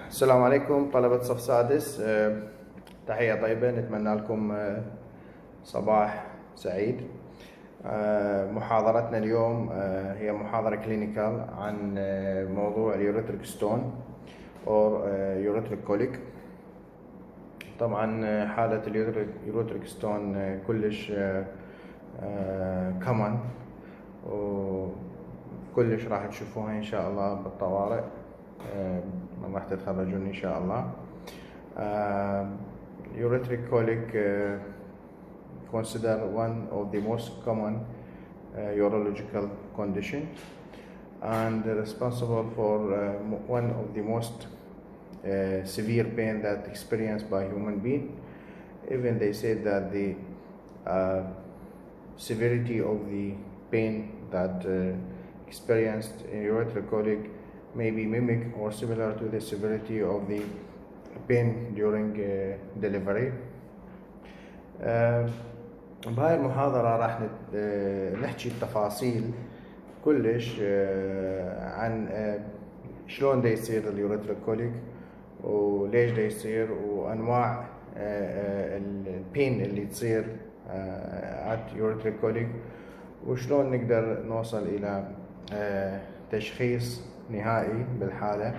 السلام عليكم طلبة صف سادس. تحية طيبة، نتمنى لكم صباح سعيد. محاضرتنا اليوم هي محاضرة كلينيكال عن موضوع اليوريتريك ستون أو يوريتريك كوليك. طبعا حالة اليوريتريك ستون كلش كومن وكلش راح تشوفوها إن شاء الله بالطوارئ، راح تتخرجون إن شاء الله. Ureteric colic considered one of the most common urological condition and responsible for one of the most severe pain that experienced by human being. Even they said that the severity of the pain that experienced in ureteric colic may be mimic or similar to the severity of the pain during delivery. بهاي المحاضرة راح نحكي التفاصيل كلش عن شلون دا يصير اليوريتريك كوليك وليش دا يصير وأنواع البين اللي تصير at يوريتريك كوليك وشلون نقدر نوصل إلى تشخيص نهائي بالحالة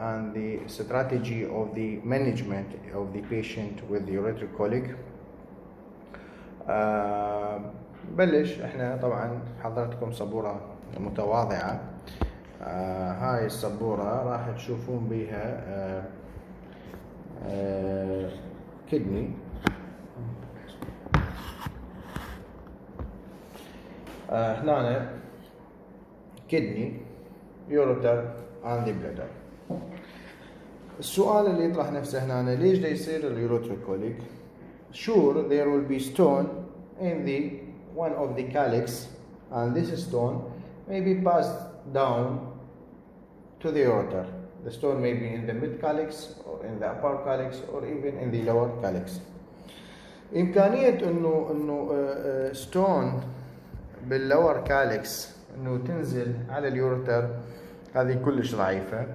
and the strategy of the management of the patient with ureteric colic. بلش احنا طبعا حضرتكم صبورة متواضعة. هاي الصبورة راح تشوفون بيها كدني. هنا كدني يوريتر and the bladder. السؤال اللي يطرح نفسه هنا ليش دا يصير اليوريتريك كوليك؟ Sure, there will be stone in the one of the calyx, and this stone may be passed down to the ureter. The stone may be in the mid calyx or in the upper calyx or even in the lower calyx. إمكانية إنه stone بالlower calyx إنه تنزل على اليوريتر هذه كلش ضعيفة.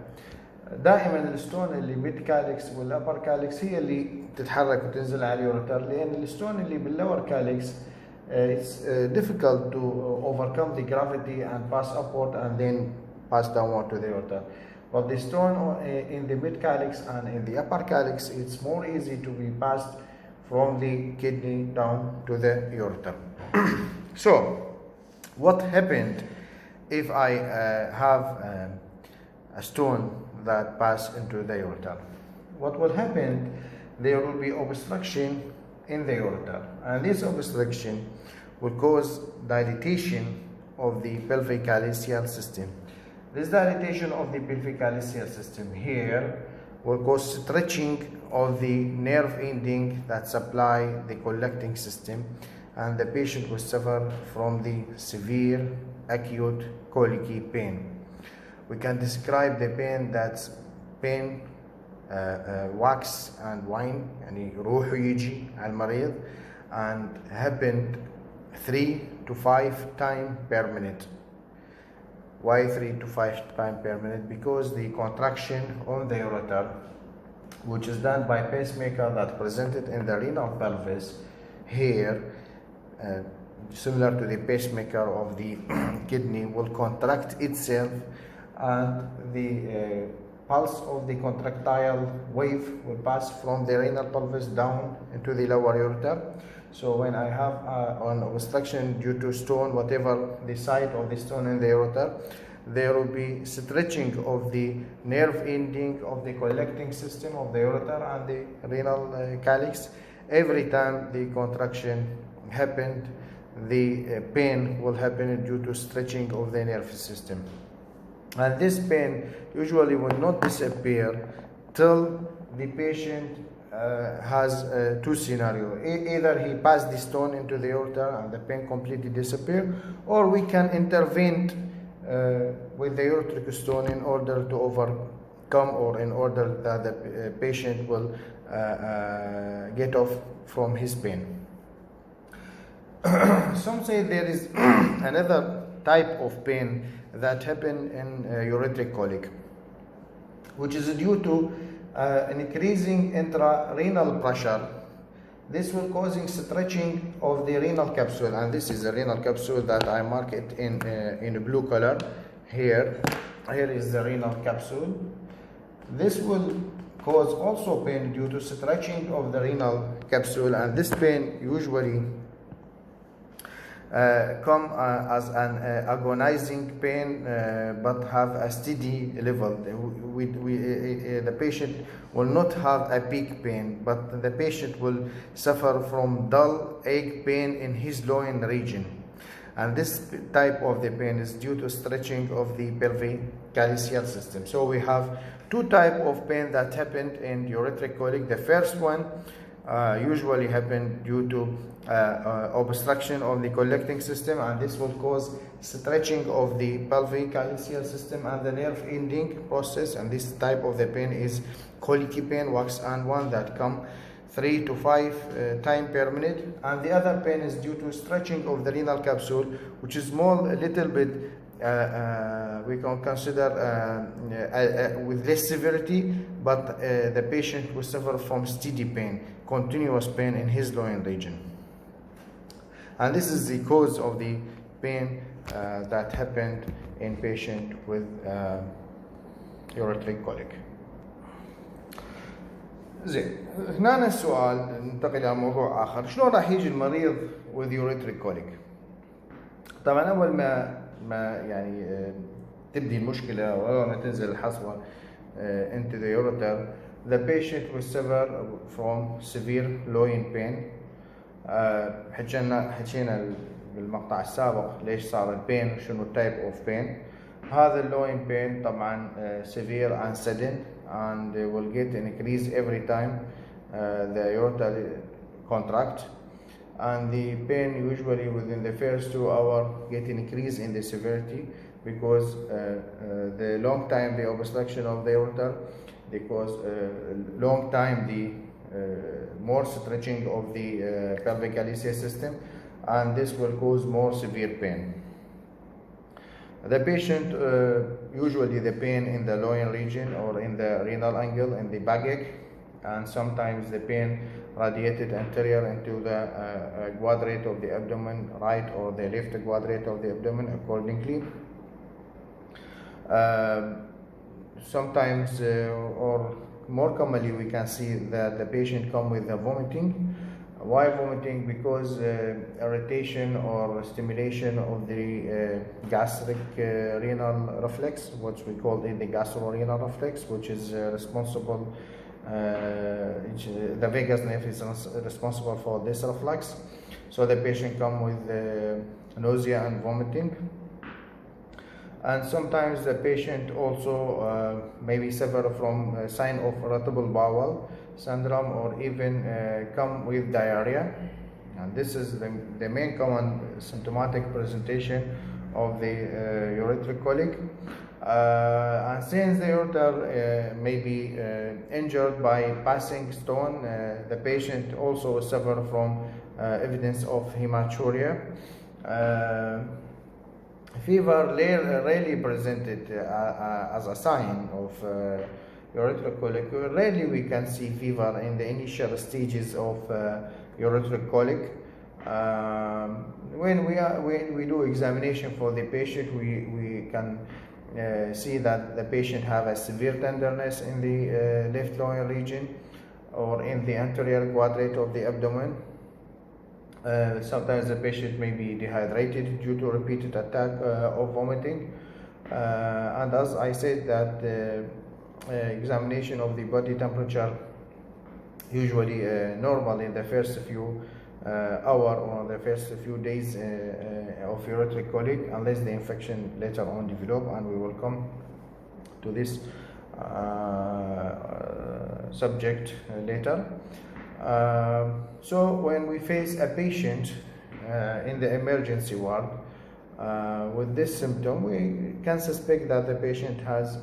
دائما الستون اللي ميد كاليكس والابر كاليكس هي اللي تتحرك وتنزل على اليوريتر، لان الستون اللي باللور كاليكس it's difficult to overcome the gravity and pass upward and then pass downward to the ureter. But the stone in the mid calyx and in the upper calyx, it's more easy to be passed from the kidney down to the ureter. So what happened if I have a stone that pass into the ureter? What will happen? There will be obstruction in the ureter, and this obstruction will cause dilatation of the pelvic calyceal system. This dilatation of the pelvic calyceal system here will cause stretching of the nerve ending that supply the collecting system, and the patient will suffer from the severe acute colicky pain. We can describe the pain that's pain wax and wine يعني يروح ويجي على المريض and happened 3 to 5 times per minute. Why 3 to 5 times per minute? Because the contraction on the ureter, which is done by pacemaker that presented in the renal pelvis here, similar to the pacemaker of the kidney, will contract itself, and the pulse of the contractile wave will pass from the renal pelvis down into the lower ureter. So when I have an obstruction due to stone, whatever the site of the stone in the ureter, there will be stretching of the nerve ending of the collecting system of the ureter and the renal calyx. Every time the contraction happened, the pain will happen due to stretching of the nervous system. And this pain usually will not disappear till the patient has two scenarios. Either he passed the stone into the ureter and the pain completely disappear, or we can intervene with the ureteric stone in order to overcome, or in order that the patient will get off from his pain. Some say there is another type of pain that happen in ureteric colic. which is due to increasing intrarenal pressure. This will causing stretching of the renal capsule, and this is the renal capsule that I mark it in a blue color here. Here is the renal capsule. This will cause also pain due to stretching of the renal capsule, and this pain usually come as an agonizing pain, but have a steady level. The patient will not have a peak pain, but the patient will suffer from dull ache pain in his loin region. And this type of the pain is due to stretching of the pelvic calyceal system. So we have two types of pain that happened in ureteric colic. The first one usually happen due to obstruction of the collecting system, and this will cause stretching of the pelvic calyceal system and the nerve ending process. And this type of the pain is colicky pain, wax and one that come 3 to 5 times per minute. And the other pain is due to stretching of the renal capsule, which is more a little bit we can consider with less severity, but the patient will suffer from steady pain, continuous pain in his loin region. And this is the cause of the pain that happened in patient with ureteric colic. زين، هنا السؤال ننتقل إلى موضوع آخر. شلون راح يجي المريض with ureteric colic؟ طبعا أول ما يعني تبدي المشكلة أو ما تنزل الحصوة into the ureter, the patient will suffer from severe loin pain. حكينا بالمقطع السابق ليش صار البين، شنو type of pain. هذا اللوين pain طبعا severe and sudden, and will get an increase every time the ureter contract, and the pain usually within the first 2 hours get an increase in the severity, because the long time the obstruction of the ureter, because long time the more stretching of the pelvic calyceal system, and this will cause more severe pain. The patient usually the pain in the loin region or in the renal angle in the backache, and sometimes the pain radiated anterior into the quadrate of the abdomen, right or the left quadrate of the abdomen accordingly. Sometimes or more commonly we can see that the patient come with the vomiting. Why vomiting? Because irritation or stimulation of the gastric renal reflex, what we call the gastrorenal reflex, which is responsible, the vagus nerve is responsible for this reflex. So the patient come with nausea and vomiting. And sometimes the patient also maybe suffer from a sign of irritable bowel syndrome, or even come with diarrhea. And this is the main common symptomatic presentation of the ureteric colic. And since the ureter may be injured by passing stone, the patient also suffer from evidence of hematuria. Fever rarely presented as a sign of ureteric colic. Rarely we can see fever in the initial stages of ureteric colic. When we do examination for the patient, we can see that the patient have a severe tenderness in the left loin region or in the anterior quadrate of the abdomen. Sometimes the patient may be dehydrated due to repeated attack of vomiting, and as I said that examination of the body temperature usually normal in the first few hours or the first few days of ureteric colic, unless the infection later on develop, and we will come to this subject later. So when we face a patient in the emergency ward with this symptom, we can suspect that the patient has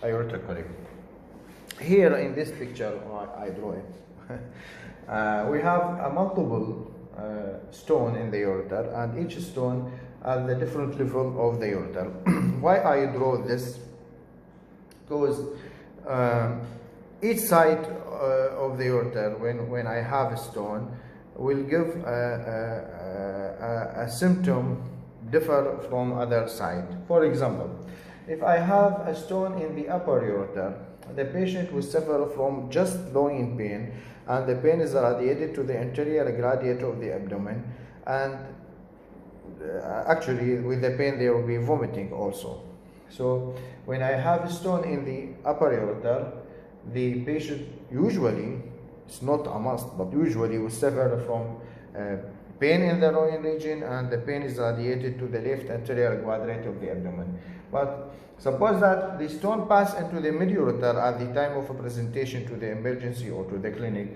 ureteric colic. Here in this picture, I draw it. We have a multiple stone in the ureter, and each stone at the different level of the ureter. Why I draw this? because each side of the ureter, when I have a stone, will give a symptom differ from other side. For example, if I have a stone in the upper ureter, the patient will suffer from just loin pain, and the pain is radiated to the anterior gradient of the abdomen, and actually with the pain there will be vomiting also. So when I have a stone in the upper ureter, the patient usually, it's not a must, but usually will suffer from pain in the loin region, and the pain is radiated to the left anterior quadrant of the abdomen. But suppose that the stone pass into the mid-ureter at the time of a presentation to the emergency or to the clinic.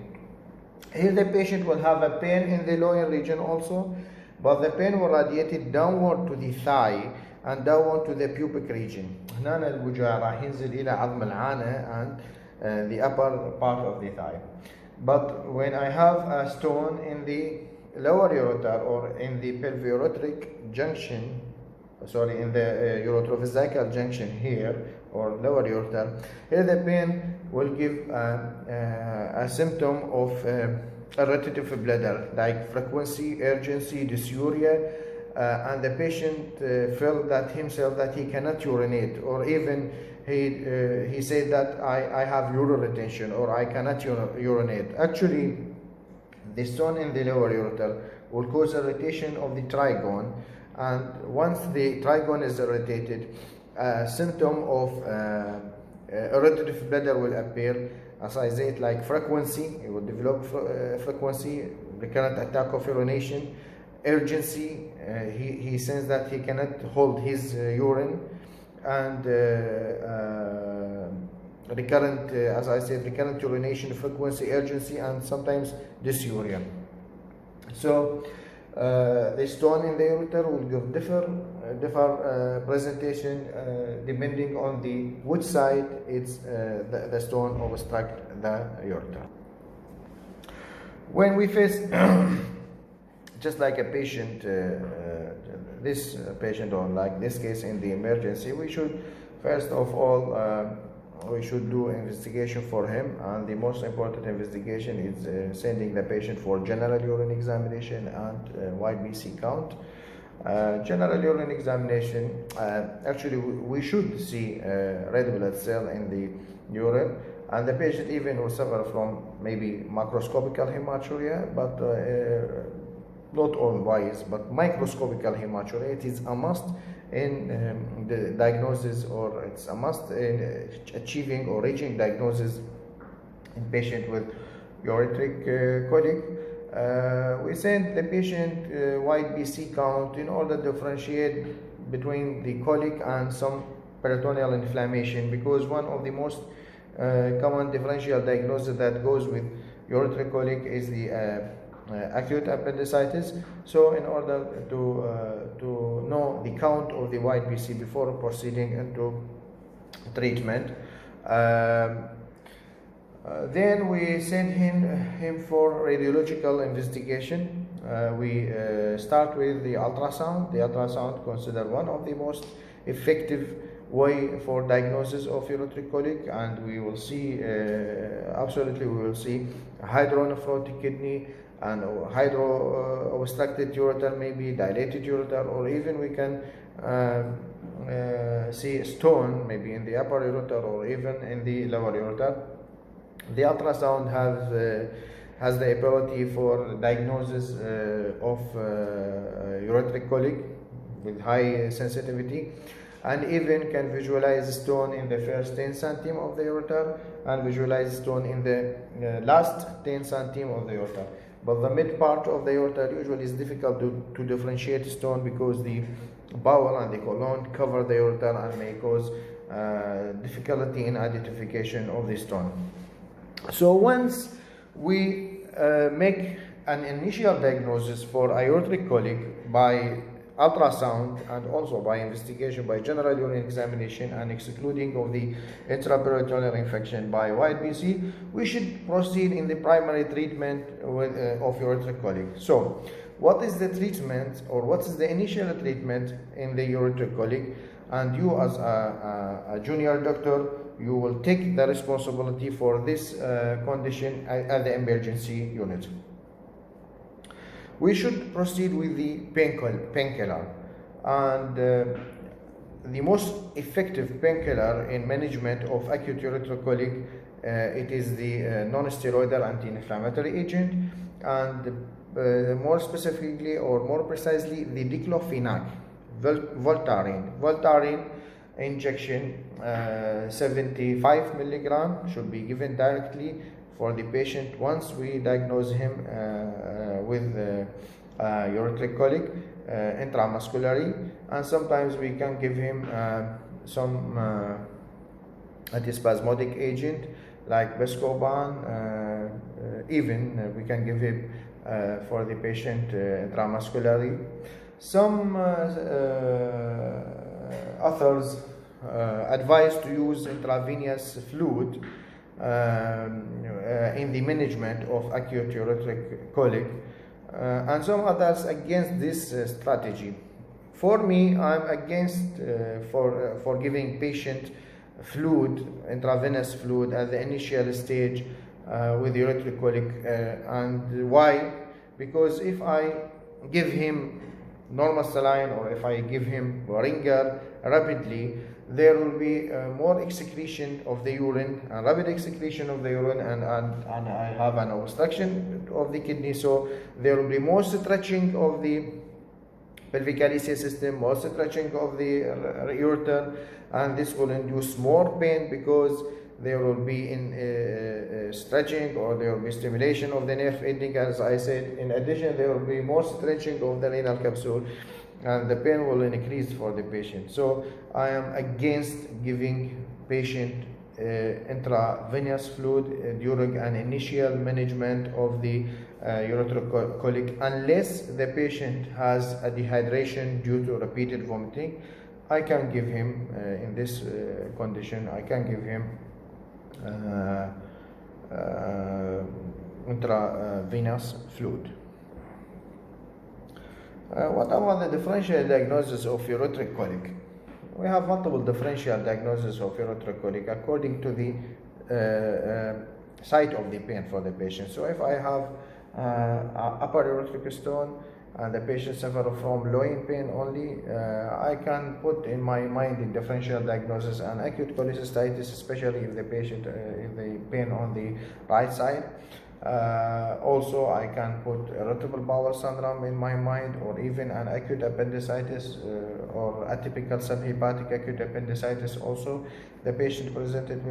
Here the patient will have a pain in the loin region also, but the pain will radiate downward to the thigh and downward to the pubic region. هنا الوجع راح ينزل إلى عظم العانة and the upper part of the thigh. But when I have a stone in the lower ureter or in the pelviureteric junction, sorry, in the uretrovesical junction here or lower ureter, here the pain will give a symptom of irritative bladder, like frequency, urgency, dysuria, and the patient felt that himself that he cannot urinate, or even he said that I have urine retention or I cannot urinate. Actually, the stone in the lower ureter will cause irritation of the trigone, and once the trigone is irritated, a symptom of irritative bladder will appear. As I said, like frequency, it will develop frequency, recurrent attack of urination, urgency, he senses that he cannot hold his urine, and recurrent, as I said, recurrent urination, frequency, urgency, and sometimes dysuria. So the stone in the ureter will give different presentation depending on which side it's the stone obstruct the ureter. When we face just like a patient, this patient, or like this case in the emergency, we should first of all we should do investigation for him, and the most important investigation is sending the patient for general urine examination and white BC count. General urine examination, actually we should see red blood cell in the urine, and the patient even will suffer from maybe macroscopical hematuria, but not always, but microscopical hematuria. It is a must in the diagnosis, or it's a must in achieving or reaching diagnosis in patient with ureteric colic. We send the patient white BC count in order to differentiate between the colic and some peritoneal inflammation, because one of the most common differential diagnosis that goes with ureteric colic is the acute appendicitis. So in order to know the count of the white BC before proceeding into treatment, then we send him for radiological investigation. We start with the ultrasound. The ultrasound considered one of the most effective way for diagnosis of ureteric colic, and we will see absolutely we will see hydronephrotic kidney and hydro-obstructed ureter, maybe dilated ureter, or even we can see a stone maybe in the upper ureter or even in the lower ureter. The ultrasound has the ability for diagnosis of ureteric colic with high sensitivity, and even can visualize stone in the first 10 cm of the ureter and visualize stone in the last 10 cm of the ureter. But the mid part of the ureter usually is difficult to differentiate stone, because the bowel and the colon cover the ureter and may cause difficulty in identification of the stone. So once we make an initial diagnosis for ureteric colic by ultrasound and also by investigation by general urine examination and excluding of the intraperitoneal infection by white BC, we should proceed in the primary treatment of ureteric colic. So what is the treatment, or what is the initial treatment in the ureteric colic? and you as a junior doctor, you will take the responsibility for this condition at the emergency unit. We should proceed with the painkiller, and the most effective painkiller in management of acute ureterocolic, it is the non-steroidal anti-inflammatory agent, and more specifically or more precisely the diclofenac, Voltaren injection, 75 milligram should be given directly for the patient once we diagnose him with ureteric colic intramuscularly, and sometimes we can give him some antispasmodic agent like Buscopan. Even we can give him for the patient intramuscularly. Some authors advise to use intravenous fluid in the management of acute ureteric colic, and some others against this strategy. For me, I'm against for giving patient fluid, intravenous fluid at the initial stage with ureteric colic. And why? Because if I give him normal saline or if I give him ringer rapidly, there will be more excretion of the urine, a rapid excretion of the urine, and I have an obstruction of the kidney, so there will be more stretching of the pelvic calyceal system, more stretching of the ureter, and this will induce more pain because there will be in stretching, or there will be stimulation of the nerve ending, as I said. In addition, there will be more stretching of the renal capsule, and the pain will increase for the patient. So I am against giving patient intravenous fluid during an initial management of the ureteric colic, unless the patient has a dehydration due to repeated vomiting. I can give him in this condition, I can give him intravenous fluid. What about the differential diagnosis of ureteric colic? We have multiple differential diagnoses of ureteric colic according to the site of the pain for the patient. So if I have upper ureteric stone and the patient suffers from loin pain only, I can put in my mind the differential diagnosis and acute cholecystitis, especially if the patient if the pain on the right side. Also, I can put irritable bowel syndrome in my mind, or even an acute appendicitis or atypical subhepatic acute appendicitis. Also, the patient presented with